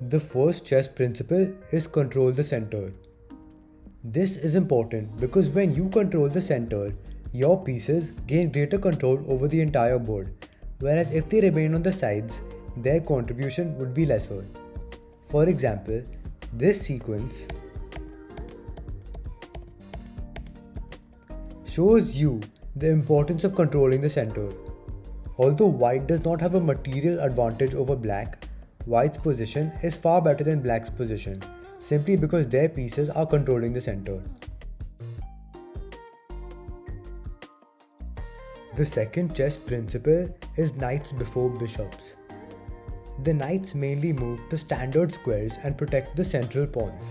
The first chess principle is control the center. This is important because when you control the center, your pieces gain greater control over the entire board, whereas if they remain on the sides, their contribution would be lesser. For example, this sequence shows you the importance of controlling the center. Although white does not have a material advantage over black, white's position is far better than black's position, simply because their pieces are controlling the center. The second chess principle is knights before bishops. The knights mainly move to standard squares and protect the central pawns.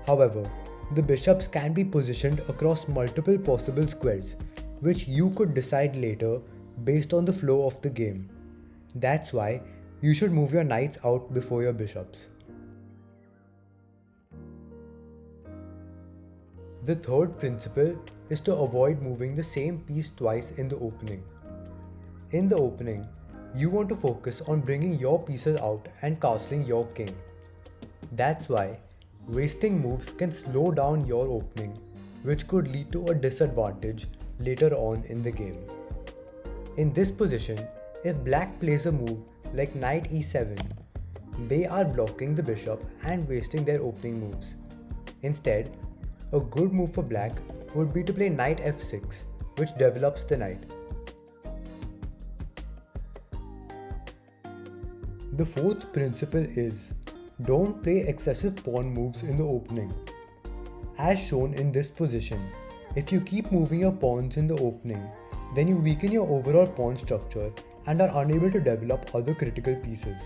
However, the bishops can be positioned across multiple possible squares, which you could decide later based on the flow of the game. That's why you should move your knights out before your bishops. The third principle is to avoid moving the same piece twice in the opening. In the opening, you want to focus on bringing your pieces out and castling your king. That's why wasting moves can slow down your opening, which could lead to a disadvantage later on in the game. In this position, if black plays a move like knight e7, they are blocking the bishop and wasting their opening moves. Instead, a good move for black would be to play knight f6, which develops the knight. The fourth principle is, don't play excessive pawn moves in the opening. As shown in this position, if you keep moving your pawns in the opening, then you weaken your overall pawn structure and are unable to develop other critical pieces.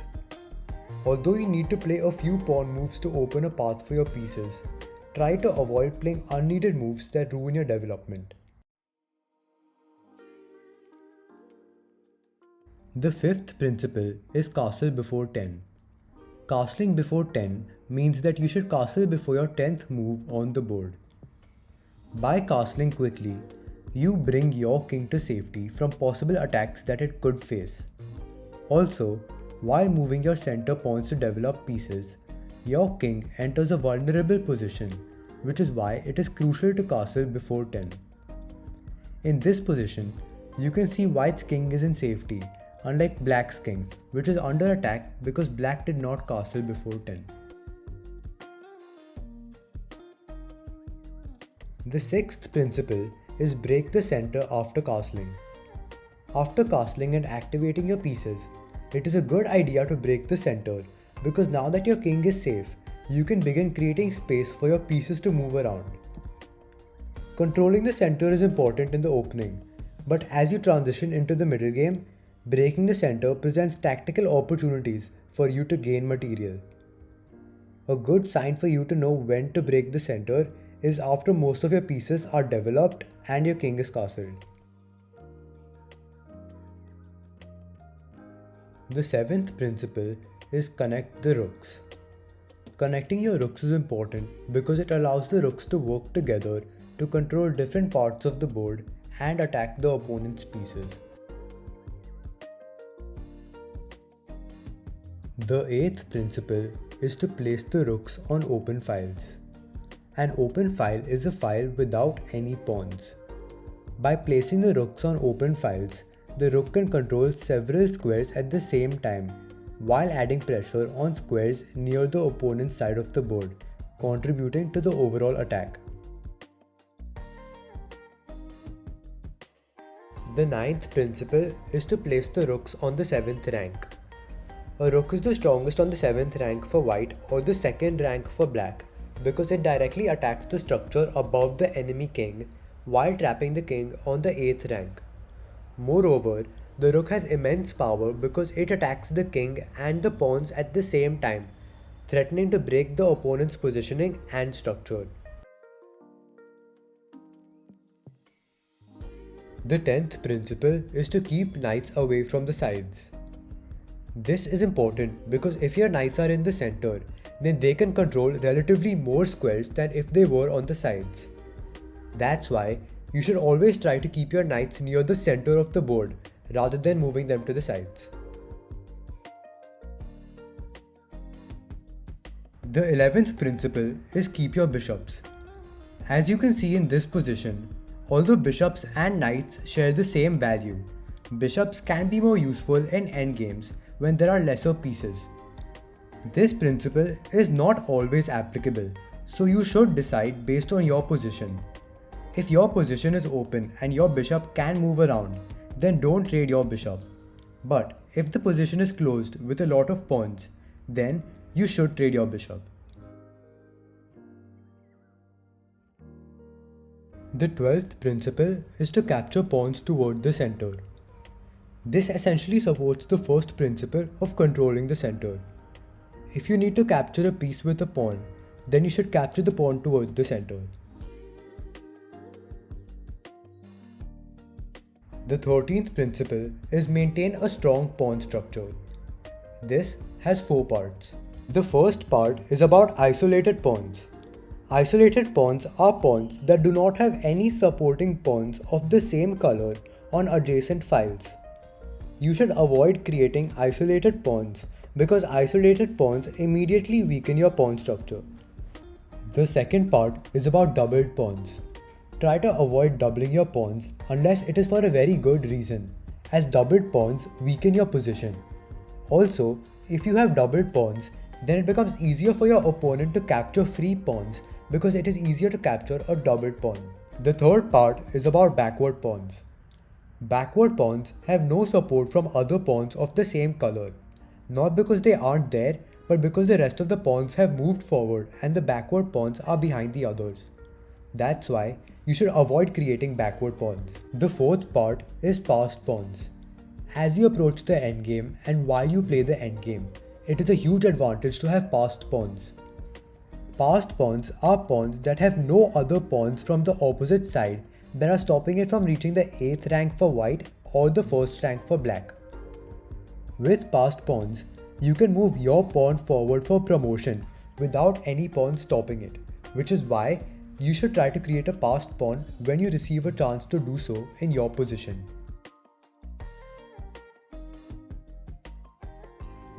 Although you need to play a few pawn moves to open a path for your pieces, try to avoid playing unneeded moves that ruin your development. The fifth principle is castle before 10. Castling before 10 means that you should castle before your 10th move on the board. By castling quickly, you bring your king to safety from possible attacks that it could face. Also, while moving your center pawns to develop pieces, your king enters a vulnerable position, which is why it is crucial to castle before 10. In this position, you can see white's king is in safety, unlike black's king, which is under attack because black did not castle before 10. The sixth principle is break the center after castling. After castling and activating your pieces, it is a good idea to break the center because now that your king is safe, you can begin creating space for your pieces to move around. Controlling the center is important in the opening, but as you transition into the middle game, breaking the center presents tactical opportunities for you to gain material. A good sign for you to know when to break the center is after most of your pieces are developed and your king is castled. The seventh principle is connect the rooks. Connecting your rooks is important because it allows the rooks to work together to control different parts of the board and attack the opponent's pieces. The eighth principle is to place the rooks on open files. An open file is a file without any pawns. By placing the rooks on open files, the rook can control several squares at the same time, while adding pressure on squares near the opponent's side of the board, contributing to the overall attack. The ninth principle is to place the rooks on the 7th rank. A rook is the strongest on the 7th rank for white or the 2nd rank for black because it directly attacks the structure above the enemy king while trapping the king on the 8th rank. Moreover, the rook has immense power because it attacks the king and the pawns at the same time, threatening to break the opponent's positioning and structure. The 10th principle is to keep knights away from the sides. This is important because if your knights are in the center, then they can control relatively more squares than if they were on the sides. That's why you should always try to keep your knights near the center of the board rather than moving them to the sides. The 11th principle is keep your bishops. As you can see in this position, although bishops and knights share the same value, bishops can be more useful in endgames when there are lesser pieces. This principle is not always applicable, so you should decide based on your position. If your position is open and your bishop can move around, then don't trade your bishop. But if the position is closed with a lot of pawns, then you should trade your bishop. The 12th principle is to capture pawns toward the center. This essentially supports the first principle of controlling the center. If you need to capture a piece with a pawn, then you should capture the pawn toward the center. The 13th principle is maintain a strong pawn structure. This has 4 parts. The first part is about isolated pawns. Isolated pawns are pawns that do not have any supporting pawns of the same color on adjacent files. You should avoid creating isolated pawns because isolated pawns immediately weaken your pawn structure. The second part is about doubled pawns. Try to avoid doubling your pawns unless it is for a very good reason, as doubled pawns weaken your position. Also, if you have doubled pawns, then it becomes easier for your opponent to capture free pawns because it is easier to capture a doubled pawn. The third part is about backward pawns. Backward pawns have no support from other pawns of the same color, not because they aren't there, but because the rest of the pawns have moved forward and the backward pawns are behind the others. That's why you should avoid creating backward pawns. The fourth part is passed pawns. As you approach the endgame and while you play the endgame, it is a huge advantage to have passed pawns. Passed pawns are pawns that have no other pawns from the opposite side that are stopping it from reaching the 8th rank for white or the 1st rank for black. With passed pawns, you can move your pawn forward for promotion without any pawn stopping it, which is why you should try to create a passed pawn when you receive a chance to do so in your position.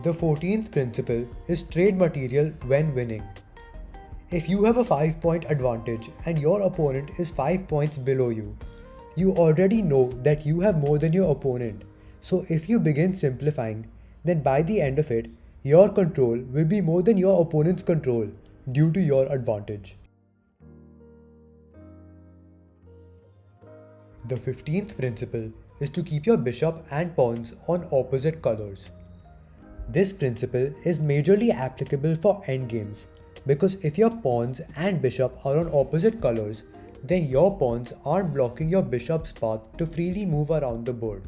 The 14th principle is trade material when winning. If you have a 5-point advantage and your opponent is 5 points below you, you already know that you have more than your opponent. So if you begin simplifying, then by the end of it, your control will be more than your opponent's control due to your advantage. The 15th principle is to keep your bishop and pawns on opposite colors. This principle is majorly applicable for endgames because if your pawns and bishop are on opposite colors, then your pawns aren't blocking your bishop's path to freely move around the board.